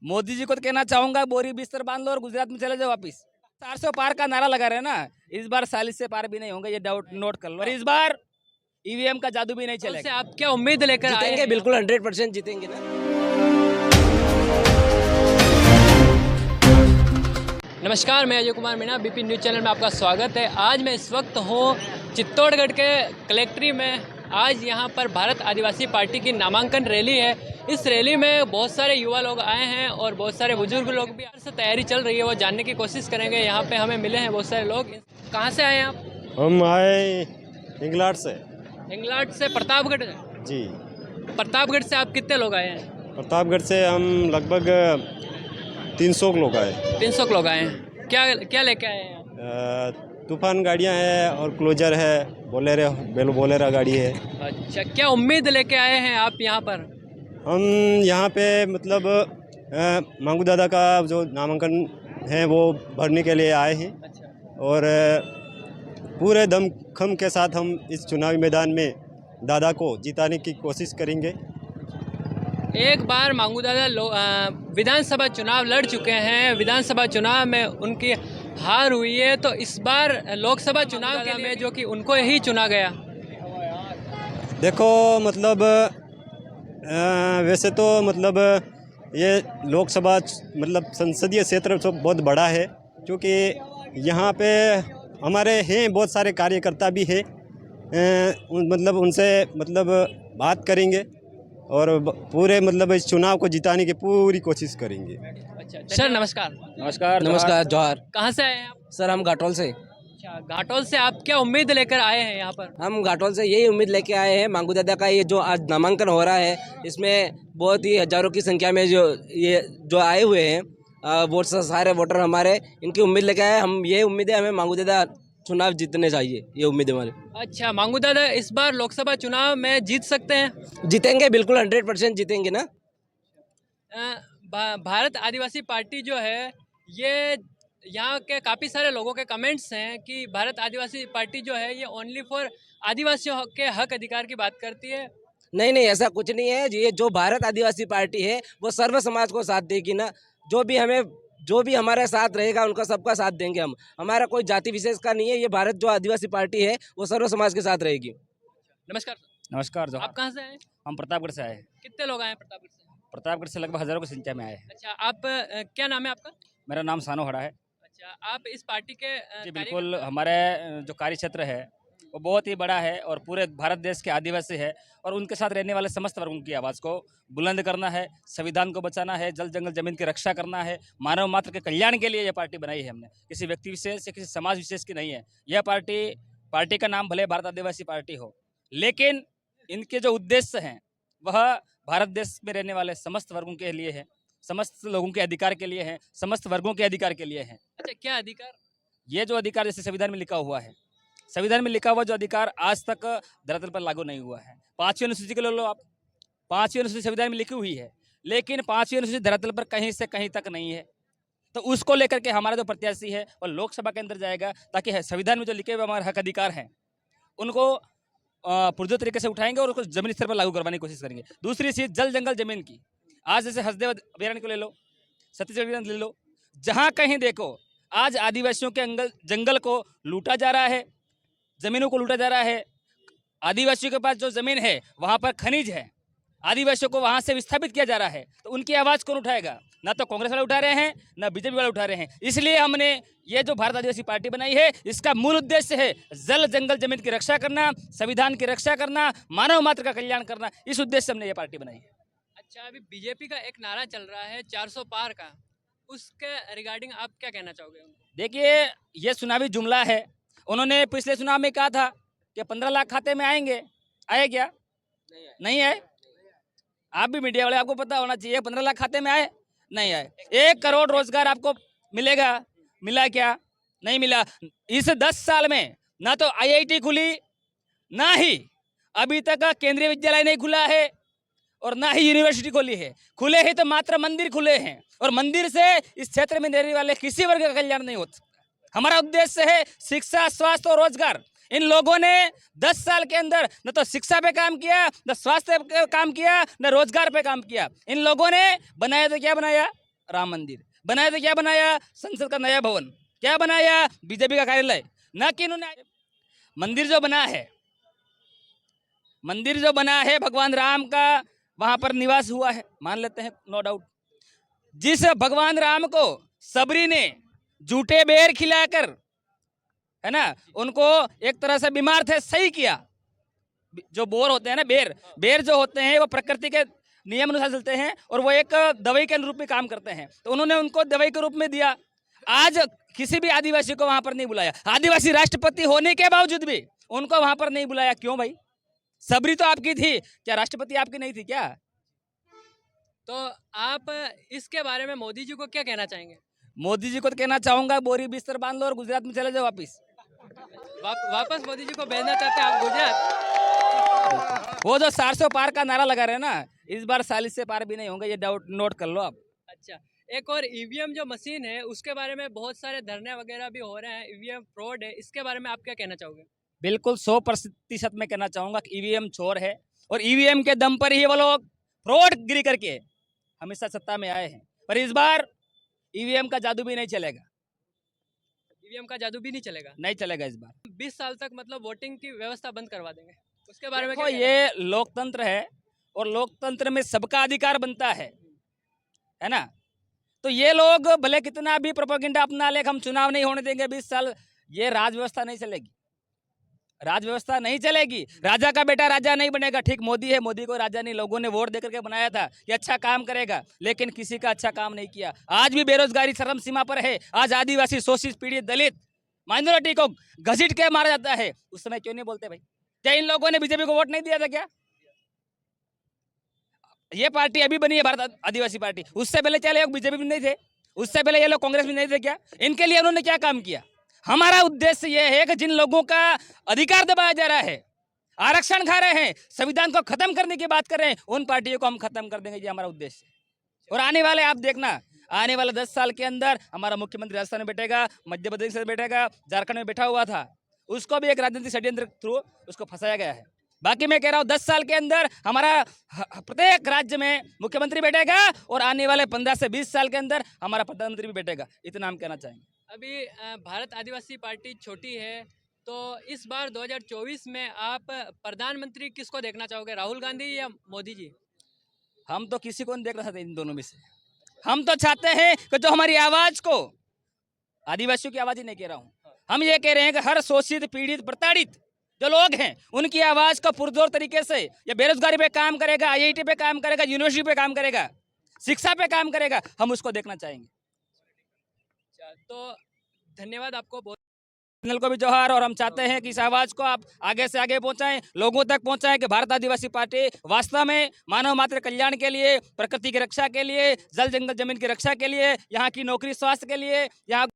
मोदी जी को तो कहना चाहूंगा बोरी बिस्तर बांध लो और गुजरात में चले जाओ वापिस। 400 पार का नारा लगा रहे हैं ना, इस बार 40 से पार भी नहीं होंगे, ये डाउट नोट कर लो। और इस बार ईवीएम का जादू भी नहीं से चलेगा। आप क्या उम्मीद लेकर आए जीतेंगे हैं? बिल्कुल 100% जीतेंगे ना। नमस्कार, मैं Ajay Kumar Meena, BP news channel में आपका स्वागत है। आज मैं इस वक्त हूँ चित्तौड़गढ़ के कलेक्ट्री में। आज यहाँ पर भारत आदिवासी पार्टी की नामांकन रैली है। इस रैली में बहुत सारे युवा लोग आए हैं और बहुत सारे बुजुर्ग लोग भी। आज से तैयारी चल रही है, वो जानने की कोशिश करेंगे। यहाँ पे हमें मिले हैं बहुत सारे लोग। कहाँ से आए हैं आप? हम आए इंग्लैंड से। इंग्लैंड से? प्रतापगढ़ से? जी, प्रतापगढ़ से आप कितने लोग आए हैं? प्रतापगढ़ से हम लगभग 300 लोग आए। 300 लोग आए हैं। क्या क्या लेके आए हैं? तूफान गाड़ियां हैं और क्लोजर है, बोलेरा गाड़ी है। अच्छा, क्या उम्मीद लेके आए हैं आप यहाँ पर? हम यहाँ पे मतलब मांगू दादा का जो नामांकन है वो भरने के लिए आए हैं। अच्छा। और पूरे दमखम के साथ हम इस चुनावी मैदान में दादा को जिताने की कोशिश करेंगे। एक बार मांगू दादा विधानसभा चुनाव लड़ चुके हैं। विधानसभा चुनाव में उनकी हार हुई है, तो इस बार लोकसभा चुनाव के लिए जो कि उनको ही चुना गया। देखो मतलब वैसे तो मतलब ये लोकसभा मतलब संसदीय क्षेत्र तो बहुत बड़ा है, क्योंकि यहाँ पे हमारे हैं बहुत सारे कार्यकर्ता भी हैं। मतलब उनसे मतलब बात करेंगे और पूरे मतलब इस चुनाव को जिताने की पूरी कोशिश करेंगे। अच्छा सर, नमस्कार। नमस्कार जौहर। कहाँ से आए हैं आप? सर हम घाटोल से। अच्छा, घाटोल से आप क्या उम्मीद लेकर आए हैं यहाँ पर? हम घाटोल से यही उम्मीद लेके आए हैं, मांगू दादा का ये जो आज नामांकन हो रहा है, इसमें बहुत ही हजारों की संख्या में जो आए हुए हैं वोट, सारे वोटर हमारे, इनकी उम्मीद लेके आए। हम ये उम्मीद है, हमें मांगू दादा चुनाव जीतने चाहिए, ये उम्मीद है हमारी। अच्छा, मांगू दादा इस बार लोकसभा चुनाव में जीत सकते हैं? जीतेंगे बिल्कुल 100% जीतेंगे ना। भारत आदिवासी पार्टी जो है, ये यहाँ के काफ़ी सारे लोगों के कमेंट्स हैं कि भारत आदिवासी पार्टी जो है ये ओनली फॉर आदिवासियों के हक अधिकार की बात करती है। नहीं नहीं, ऐसा कुछ नहीं है। ये जो भारत आदिवासी पार्टी है वो सर्व समाज को साथ देगी ना। जो भी हमारे साथ रहेगा उनका सबका साथ देंगे हम। हमारा कोई जाति विशेष का नहीं है। ये भारत जो आदिवासी पार्टी है वो सर्व समाज के साथ रहेगी। नमस्कार सर। नमस्कार आप कहाँ से आए? हम प्रतापगढ़ से आए। कितने लोग आए हैं प्रतापगढ़ से? प्रतापगढ़ से लगभग हजारों की संख्या में आए हैं। अच्छा, आप क्या नाम है आपका? मेरा नाम सानो हड़ा है। अच्छा, आप इस पार्टी के जी बिल्कुल, हमारे जो कार्य क्षेत्र है वो बहुत ही बड़ा है और पूरे भारत देश के आदिवासी है और उनके साथ रहने वाले समस्त वर्गों की आवाज़ को बुलंद करना है, संविधान को बचाना है, जल जंगल जमीन की रक्षा करना है, मानव मात्र के कल्याण के लिए यह पार्टी बनाई है हमने। किसी व्यक्ति विशेष या किसी समाज विशेष की नहीं है। यह पार्टी का नाम भले भारत आदिवासी पार्टी हो, लेकिन इनके जो उद्देश्य हैं वह भारत देश में रहने वाले समस्त वर्गों के लिए है, समस्त लोगों के अधिकार के लिए है, समस्त वर्गों के अधिकार के लिए है। अच्छा, क्या अधिकार? ये जो अधिकार जैसे संविधान में लिखा हुआ है, संविधान में लिखा हुआ जो अधिकार आज तक धरातल पर लागू नहीं हुआ है। 5वीं अनुसूची के ले लो आप, 5वीं अनुसूची संविधान में लिखी हुई है, लेकिन 5वीं अनुसूची धरातल पर कहीं से कहीं तक नहीं है। तो उसको लेकर के हमारा जो प्रत्याशी है वो लोकसभा के अंदर जाएगा, ताकि संविधान में जो लिखे हुए हमारे हक अधिकार हैं उनको पुरजोर तरीके से उठाएंगे और उसको जमीनी स्तर पर लागू करवाने की कोशिश करेंगे। दूसरी चीज़, जल जंगल जमीन की। आज जैसे हसदेव अभयारण्य को ले लो, छत्तीसगढ़ ले लो, जहाँ कहीं देखो आज आदिवासियों के जंगल को लूटा जा रहा है, ज़मीनों को लूटा जा रहा है। आदिवासियों के पास जो ज़मीन है वहाँ पर खनिज है, आदिवासियों को वहाँ से विस्थापित किया जा रहा है, तो उनकी आवाज़ कौन उठाएगा? ना तो कांग्रेस वाले उठा रहे हैं, ना बीजेपी वाले उठा रहे हैं। इसलिए हमने ये जो भारत आदिवासी पार्टी बनाई है, इसका मूल उद्देश्य है जल जंगल जमीन की रक्षा करना, संविधान की रक्षा करना, मानव मात्र का कल्याण करना। इस उद्देश्य से हमने ये पार्टी बनाई है। अच्छा, अभी बीजेपी का एक नारा चल रहा है 400 पार का, उसके रिगार्डिंग आप क्या कहना चाहोगे? देखिए, ये चुनावी जुमला है। उन्होंने पिछले चुनाव में कहा था कि 15 लाख खाते में आएंगे, आए क्या? नहीं आए। आप भी मीडिया वाले, आपको पता होना चाहिए 15 लाख खाते में आए? नहीं आए। 1 करोड़ रोजगार आपको मिलेगा, मिला क्या? नहीं मिला। इस 10 साल में ना तो IIT खुली, ना ही अभी तक केंद्रीय विद्यालय नहीं खुला है और ना ही यूनिवर्सिटी खोली है। खुले ही तो मात्र मंदिर खुले हैं, और मंदिर से इस क्षेत्र में रहने वाले किसी वर्ग का कल्याण नहीं होता। हमारा उद्देश्य है शिक्षा, स्वास्थ्य और रोजगार। इन लोगों ने 10 साल के अंदर न तो शिक्षा पे काम किया, न स्वास्थ्य पे काम किया, न रोजगार पे काम किया। इन लोगों ने बनाया तो क्या बनाया? राम मंदिर बनाया, तो क्या बनाया? संसद का नया भवन। क्या बनाया? बीजेपी का कार्यालय। न कि इन्होंने मंदिर जो बना है, मंदिर जो बना है भगवान राम का, वहां पर निवास हुआ है, मान लेते हैं, नो डाउट। जिस भगवान राम को सबरी ने झूठे बेर खिलाकर, है ना, उनको एक तरह से बीमार थे, सही किया। जो बोर होते हैं ना, बेर बेर जो होते हैं वो प्रकृति के नियम अनुसार चलते हैं और वो एक दवाई के रूप में काम करते हैं, तो उन्होंने उनको दवाई के रूप में दिया। आज किसी भी आदिवासी को वहां पर नहीं बुलाया, आदिवासी राष्ट्रपति होने के बावजूद भी उनको वहां पर नहीं बुलाया। क्यों भाई? सबरी तो आपकी थी, क्या राष्ट्रपति आपकी नहीं थी क्या? तो आप इसके बारे में मोदी जी को क्या कहना चाहेंगे? मोदी जी को तो कहना चाहूंगा, बोरी बिस्तर बांध लो और गुजरात में चले जाओ वापिस। वापस मोदी जी को भेजना चाहते हैं आप गुजरात? वो जो 400 पार का नारा लगा रहे हैं ना, इस बार 40 से पार भी नहीं होंगे, ये डाउट नोट कर लो आप। अच्छा, एक और ईवीएम जो मशीन है उसके बारे में बहुत सारे धरने वगैरह भी हो रहे हैं, ईवीएम फ्रॉड है, इसके बारे में आप क्या कहना चाहोगे? बिल्कुल 100% मैं कहना चाहूंगा कि ईवीएम चोर है और ईवीएम के दम पर ही वो लोग फ्रॉड गिरी करके हमेशा सत्ता में आए हैं। पर इस बार ईवीएम का जादू भी नहीं चलेगा, ईवीएम का जादू भी नहीं चलेगा? नहीं चलेगा इस बार। 20 साल तक मतलब वोटिंग की व्यवस्था बंद करवा देंगे, उसके बारे में देखो, क्या कहना ये लोकतंत्र है और लोकतंत्र में सबका अधिकार बनता है ना। तो ये लोग भले कितना भी प्रोपेगेंडा अपना ले, हम चुनाव नहीं होने देंगे 20 साल, ये राज व्यवस्था नहीं चलेगी, राज व्यवस्था नहीं चलेगी। राजा का बेटा राजा नहीं बनेगा। ठीक, मोदी है, मोदी को राजा नहीं, लोगों ने वोट देकर के बनाया था कि अच्छा काम करेगा, लेकिन किसी का अच्छा काम नहीं किया। आज भी बेरोजगारी चरम सीमा पर है। आज आदिवासी, शोषित, पीड़ित, दलित, माइनॉरिटी को घसीट के मारा जाता है। उस समय क्यों नहीं बोलते भाई? क्या इन लोगों ने बीजेपी को वोट नहीं दिया था क्या? ये पार्टी अभी बनी है भारत आदिवासी पार्टी, उससे पहले क्या लोग बीजेपी में नहीं थे? उससे पहले ये लोग कांग्रेस में नहीं थे क्या? इनके लिए उन्होंने क्या काम किया? हमारा उद्देश्य यह है कि जिन लोगों का अधिकार दबाया जा रहा है, आरक्षण खा रहे हैं, संविधान को खत्म करने की बात कर रहे हैं, उन पार्टियों को हम खत्म कर देंगे, ये हमारा उद्देश्य है। और आने वाले, आप देखना, आने वाले 10 साल के अंदर हमारा मुख्यमंत्री राजस्थान में बैठेगा, मध्य प्रदेश में बैठेगा, झारखंड में बैठा हुआ था, उसको भी एक राजनीतिक षड्यंत्र थ्रू उसको फंसाया गया है। बाकी मैं कह रहा हूँ 10 साल के अंदर हमारा प्रत्येक राज्य में मुख्यमंत्री बैठेगा और आने वाले 15 से 20 साल के अंदर हमारा प्रधानमंत्री भी बैठेगा, इतना हम कहना चाहेंगे। अभी भारत आदिवासी पार्टी छोटी है, तो इस बार 2024 में आप प्रधानमंत्री किसको देखना चाहोगे, राहुल गांधी या मोदी जी? हम तो किसी को नहीं देखना चाहते इन दोनों में से। हम तो चाहते हैं कि जो हमारी आवाज को, आदिवासियों की आवाज ही नहीं कह रहा हूँ, हम ये कह रहे हैं कि हर शोषित, पीड़ित, प्रताड़ित जो लोग हैं उनकी आवाज को पुरजोर तरीके से, या बेरोजगारी पे काम करेगा, IIT पे काम करेगा, यूनिवर्सिटी पे काम करेगा, शिक्षा पे काम करेगा, हम उसको देखना चाहेंगे। तो धन्यवाद आपको बहुत। चैनल को भी जोहार, और हम चाहते हैं कि इस आवाज को आप आगे से आगे पहुंचाएं, लोगों तक पहुंचाएं कि भारत आदिवासी पार्टी वास्तव में मानव मात्र कल्याण के लिए, प्रकृति की रक्षा के लिए, जल जंगल जमीन की रक्षा के लिए, यहाँ की नौकरी स्वास्थ्य के लिए, यहाँ